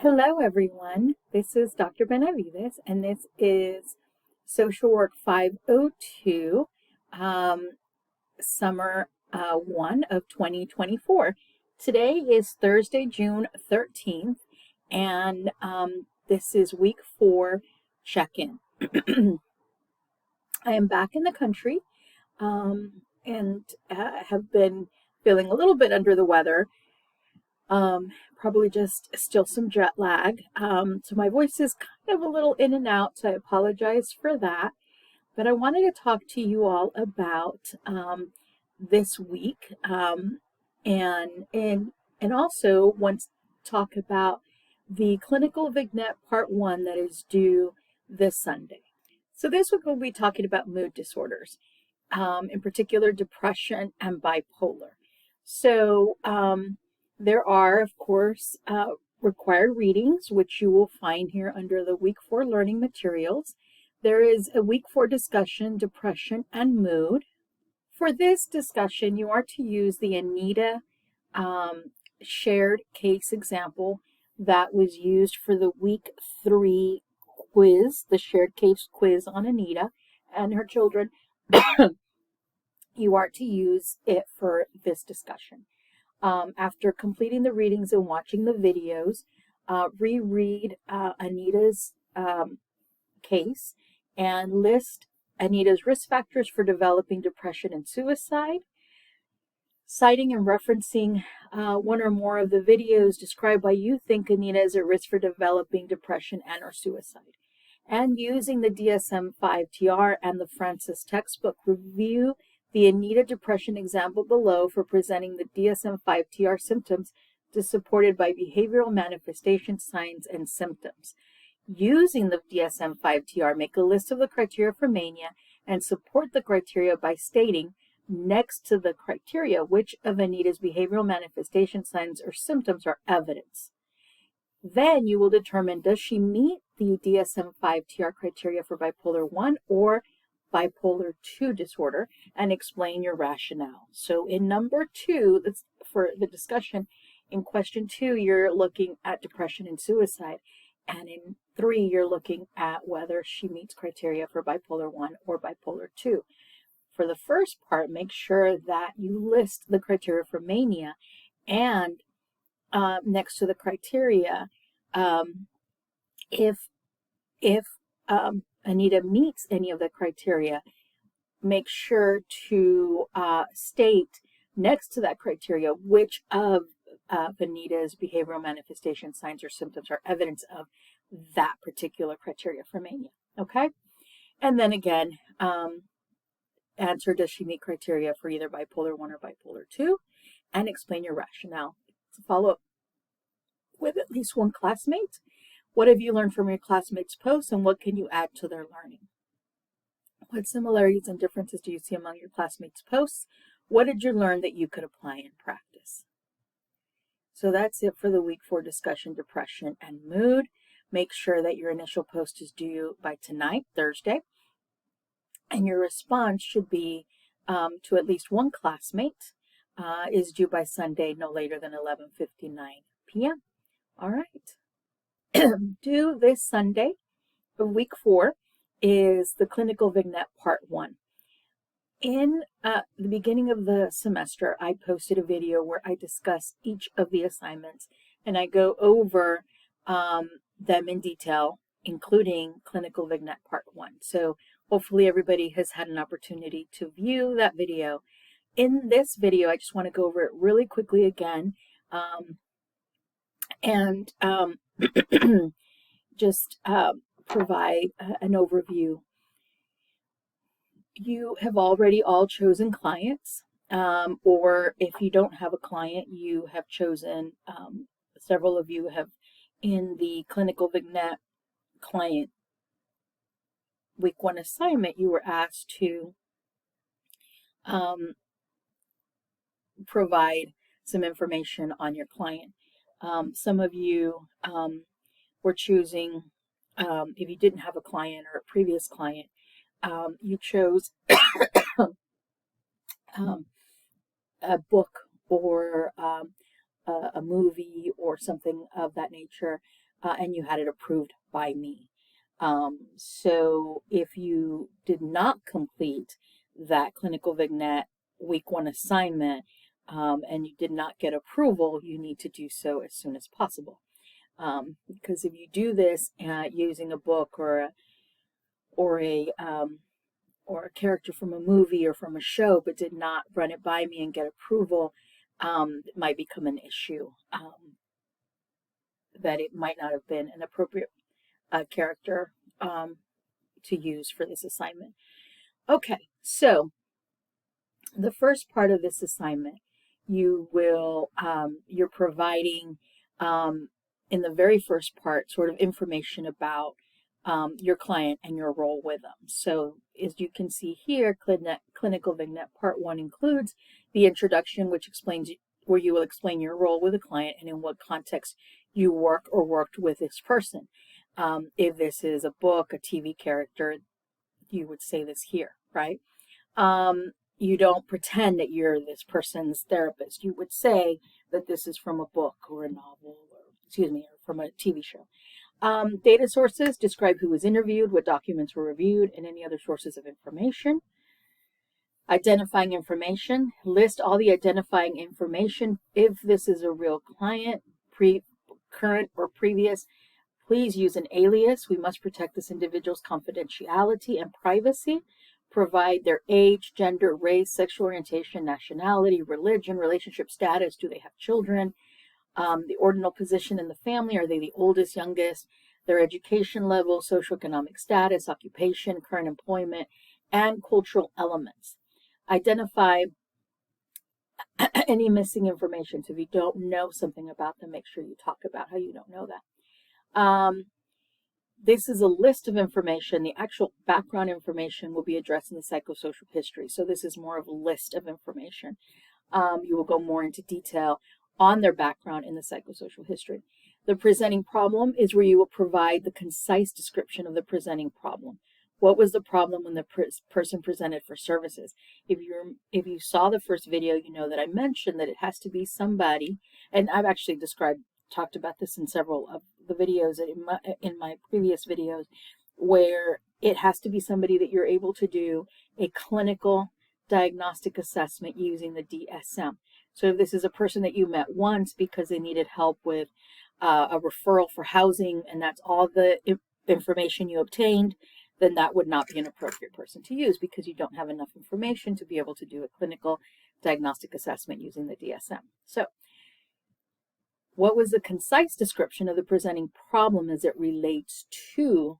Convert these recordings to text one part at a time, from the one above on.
Hello, everyone. This is Dr. Benavides, and this is Social Work 502, Summer 1 of 2024. Today is Thursday, June 13th, and this is week 4 check-in. I am back in the country and have been feeling a little bit under the weather. Probably just still some jet lag. So my voice is kind of a little in and out, so I apologize for that. But I wanted to talk to you all about this week and also want to talk about the clinical vignette part 1 that is due this Sunday. So this week we'll be talking about mood disorders, in particular depression and bipolar. So there are, of course, required readings, which you will find here under the Week 4 learning materials. There is a Week 4 discussion, depression and mood. For this discussion, you are to use the Anita shared case example that was used for the Week 3 quiz, the shared case quiz on Anita and her children. You are to use it for this discussion. After completing the readings and watching the videos, reread Anita's case and list Anita's risk factors for developing depression and suicide. Citing and referencing one or more of the videos, describe why you think Anita is at risk for developing depression and or suicide. And using the DSM-5-TR and the Francis textbook, review the Anita depression example below for presenting the DSM-5-TR symptoms supported by behavioral manifestation signs and symptoms. Using the DSM-5-TR, make a list of the criteria for mania and support the criteria by stating next to the criteria which of Anita's behavioral manifestation signs or symptoms are evidence. Then you will determine, does she meet the DSM-5-TR criteria for bipolar 1 or bipolar 2 disorder, and explain your rationale. So in number 2, that's for the discussion, in question 2, you're looking at depression and suicide. And in 3, you're looking at whether she meets criteria for bipolar 1 or bipolar 2. For the first part, make sure that you list the criteria for mania, and next to the criteria, if Anita meets any of the criteria, make sure to state next to that criteria which of Anita's behavioral manifestation signs or symptoms are evidence of that particular criteria for mania. Okay? And then again, answer, does she meet criteria for either bipolar 1 or bipolar 2? And explain your rationale. So follow up with at least one classmate. What have you learned from your classmates' posts, and what can you add to their learning? What similarities and differences do you see among your classmates' posts? What did you learn that you could apply in practice? So that's it for the week 4 discussion, depression and mood. Make sure that your initial post is due by tonight, Thursday, and your response should be to at least one classmate is due by Sunday, no later than 11:59 p.m. All right. Due this Sunday of week 4 is the clinical vignette part 1. In the beginning of the semester, I posted a video where I discuss each of the assignments and I go over them in detail, including clinical vignette part 1. So hopefully everybody has had an opportunity to view that video. In this video, I just want to go over it really quickly again. Just provide an overview. You have already all chosen clients, or if you don't have a client, you have chosen, several of you have, in the clinical vignette client week 1 assignment, you were asked to provide some information on your client. Some of you were choosing, if you didn't have a client or a previous client, you chose a book or a movie or something of that nature and you had it approved by me. So if you did not complete that clinical vignette week 1 assignment, and you did not get approval, you need to do so as soon as possible. Because if you do this using a book or a character from a movie or from a show, but did not run it by me and get approval, it might become an issue. That it might not have been an appropriate character to use for this assignment. Okay, so the first part of this assignment, you're providing in the very first part sort of information about your client and your role with them. So as you can see here, Clinical Vignette Part 1 includes the introduction, which explains where you will explain your role with a client and in what context you work or worked with this person. If this is a book, a TV character, you would say this here, right? You don't pretend that you're this person's therapist. You would say that this is from a book or a novel, or from a TV show. Data sources describe who was interviewed, what documents were reviewed, and any other sources of information. Identifying information, list all the identifying information. If this is a real client, current or previous, please use an alias. We must protect this individual's confidentiality and privacy. Provide their age, gender, race, sexual orientation, nationality, religion, relationship status. Do they have children? The ordinal position in the family. Are they the oldest, youngest? Their education level, socioeconomic status, occupation, current employment, and cultural elements. Identify any missing information. So if you don't know something about them, make sure you talk about how you don't know that. This is a list of information. The actual background information will be addressed in the psychosocial history. So this is more of a list of information. You will go more into detail on their background in the psychosocial history. The presenting problem is where you will provide the concise description of the presenting problem. What was the problem when the person presented for services? If you saw the first video, you know that I mentioned that it has to be somebody, and I've actually talked about this in several of the videos in my previous videos, where it has to be somebody that you're able to do a clinical diagnostic assessment using the DSM. So if this is a person that you met once because they needed help with a referral for housing, and that's all the information you obtained, then that would not be an appropriate person to use because you don't have enough information to be able to do a clinical diagnostic assessment using the DSM. So what was the concise description of the presenting problem as it relates to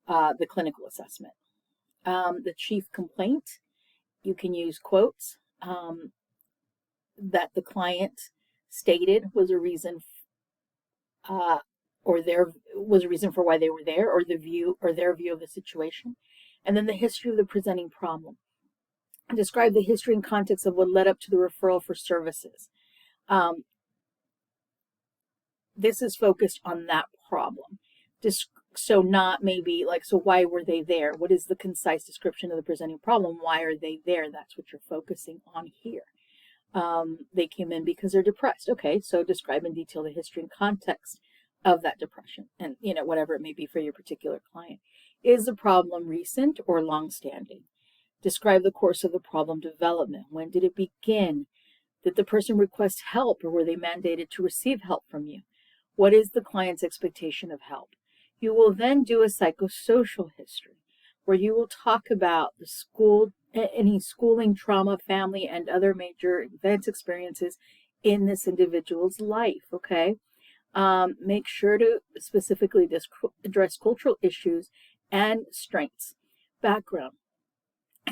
the clinical assessment? The chief complaint, you can use quotes that the client stated was a reason was a reason for why they were there, or their view of the situation. And then the history of the presenting problem. Describe the history and context of what led up to the referral for services. This is focused on that problem. So not maybe like, so why were they there? What is the concise description of the presenting problem? Why are they there? That's what you're focusing on here. They came in because they're depressed. Okay, so describe in detail the history and context of that depression, and whatever it may be for your particular client. Is the problem recent or long-standing? Describe the course of the problem development. When did it begin? Did the person request help, or were they mandated to receive help from you? What is the client's expectation of help? You will then do a psychosocial history, where you will talk about the school, any schooling, trauma, family, and other major events, experiences in this individual's life, okay? Make sure to specifically address cultural issues and strengths. Background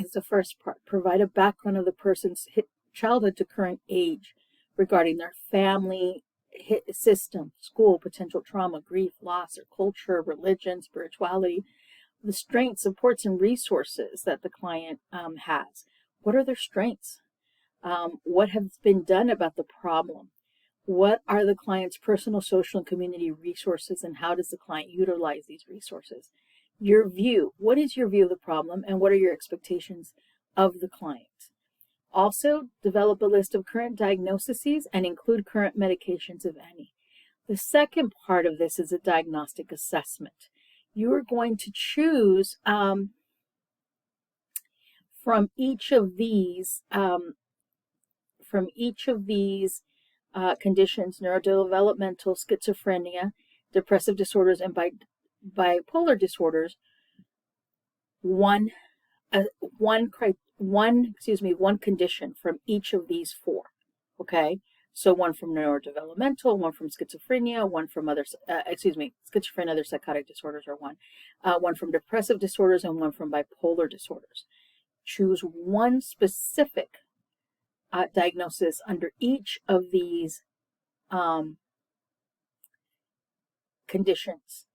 is the first part. Provide a background of the person's childhood to current age regarding their family system, school, potential trauma, grief, loss, or culture, religion, spirituality, the strengths, supports, and resources that the client has. What are their strengths? What has been done about the problem? What are the client's personal, social, and community resources, and how does the client utilize these resources? Your view. What is your view of the problem, and what are your expectations of the client? Also, develop a list of current diagnoses and include current medications, if any. The second part of this is a diagnostic assessment. You are going to choose from each of these conditions: neurodevelopmental, schizophrenia, depressive disorders, and bipolar disorders, one condition from each of these four. Okay, so one from neurodevelopmental, one from schizophrenia, one from schizophrenia, other psychotic disorders are one from depressive disorders, and one from bipolar disorders. Choose one specific diagnosis under each of these conditions,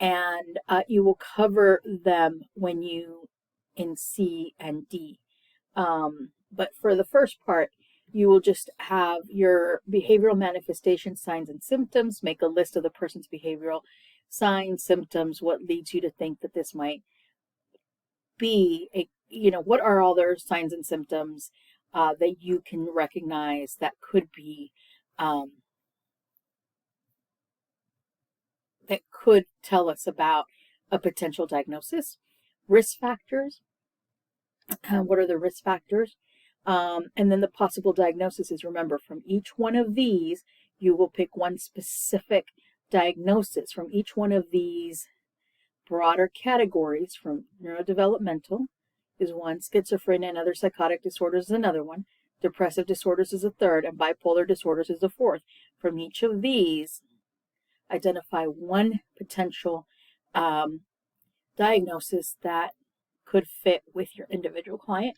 and you will cover them when you in C and D. But for the first part, you will just have your behavioral manifestation, signs and symptoms. Make a list of the person's behavioral signs, symptoms, what leads you to think that this might be what are all their signs and symptoms that you can recognize that could be that could tell us about a potential diagnosis. Risk factors. What are the risk factors? And then the possible diagnosis is, remember, from each one of these, you will pick one specific diagnosis from each one of these broader categories. From neurodevelopmental is one, schizophrenia and other psychotic disorders is another one, depressive disorders is a third, and bipolar disorders is a fourth. From each of these, identify one potential diagnosis that could fit with your individual client.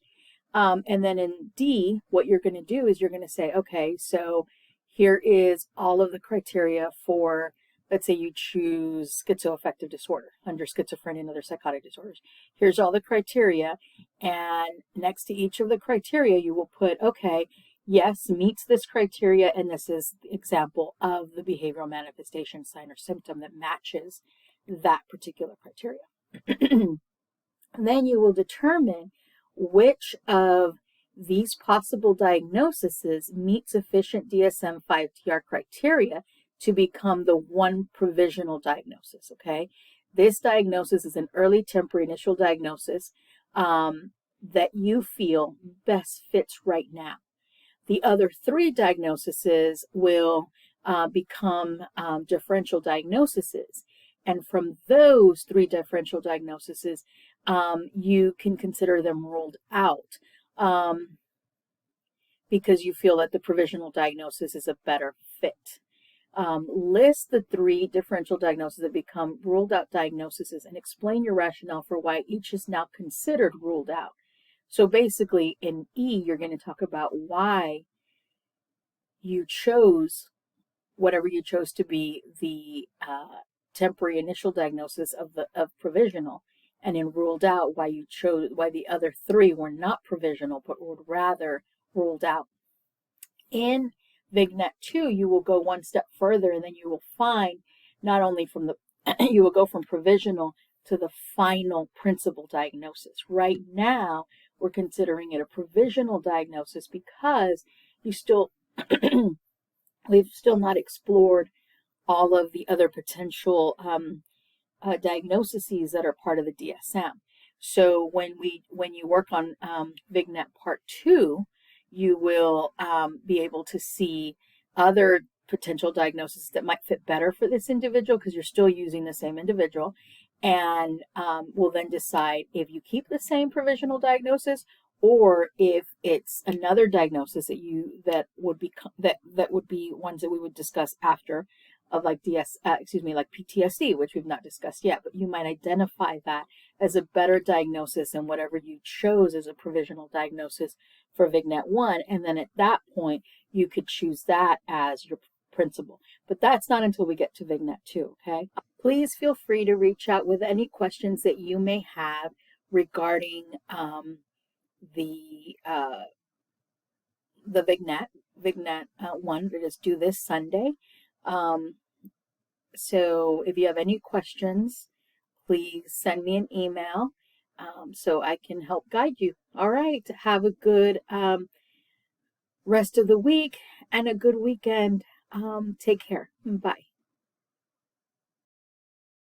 And then in D, what you're going to do is you're going to say, okay, so here is all of the criteria for, let's say you choose schizoaffective disorder under schizophrenia and other psychotic disorders. Here's all the criteria, and next to each of the criteria, you will put, okay, yes, meets this criteria, and this is the example of the behavioral manifestation, sign or symptom that matches that particular criteria. Then you will determine which of these possible diagnoses meet sufficient DSM-5-TR criteria to become the one provisional diagnosis, okay? This diagnosis is an early temporary initial diagnosis that you feel best fits right now. The other three diagnoses will become differential diagnoses. And from those three differential diagnoses, you can consider them ruled out because you feel that the provisional diagnosis is a better fit. List the three differential diagnoses that become ruled out diagnoses and explain your rationale for why each is now considered ruled out. So basically in E, you're going to talk about why you chose whatever you chose to be the temporary initial diagnosis of provisional, and in ruled out why the other three were not provisional but would rather ruled out. In Vignet 2, you will go one step further, and then you will find not only from the you will go from provisional to the final principal diagnosis. Right now, we're considering it a provisional diagnosis because we've still not explored all of the other potential diagnoses that are part of the DSM. So when you work on Vignet Part 2, you will be able to see other potential diagnoses that might fit better for this individual because you're still using the same individual, and will then decide if you keep the same provisional diagnosis or if it's another diagnosis that would be ones that we would discuss after, of like like PTSD, which we've not discussed yet, but you might identify that as a better diagnosis than whatever you chose as a provisional diagnosis for Vignet 1, and then at that point you could choose that as your principal. But that's not until we get to Vignet 2, okay? Please feel free to reach out with any questions that you may have regarding the Vignet 1 that is due this Sunday. So if you have any questions, please send me an email so I can help guide you. All right, have a good rest of the week and a good weekend. Take care. Bye.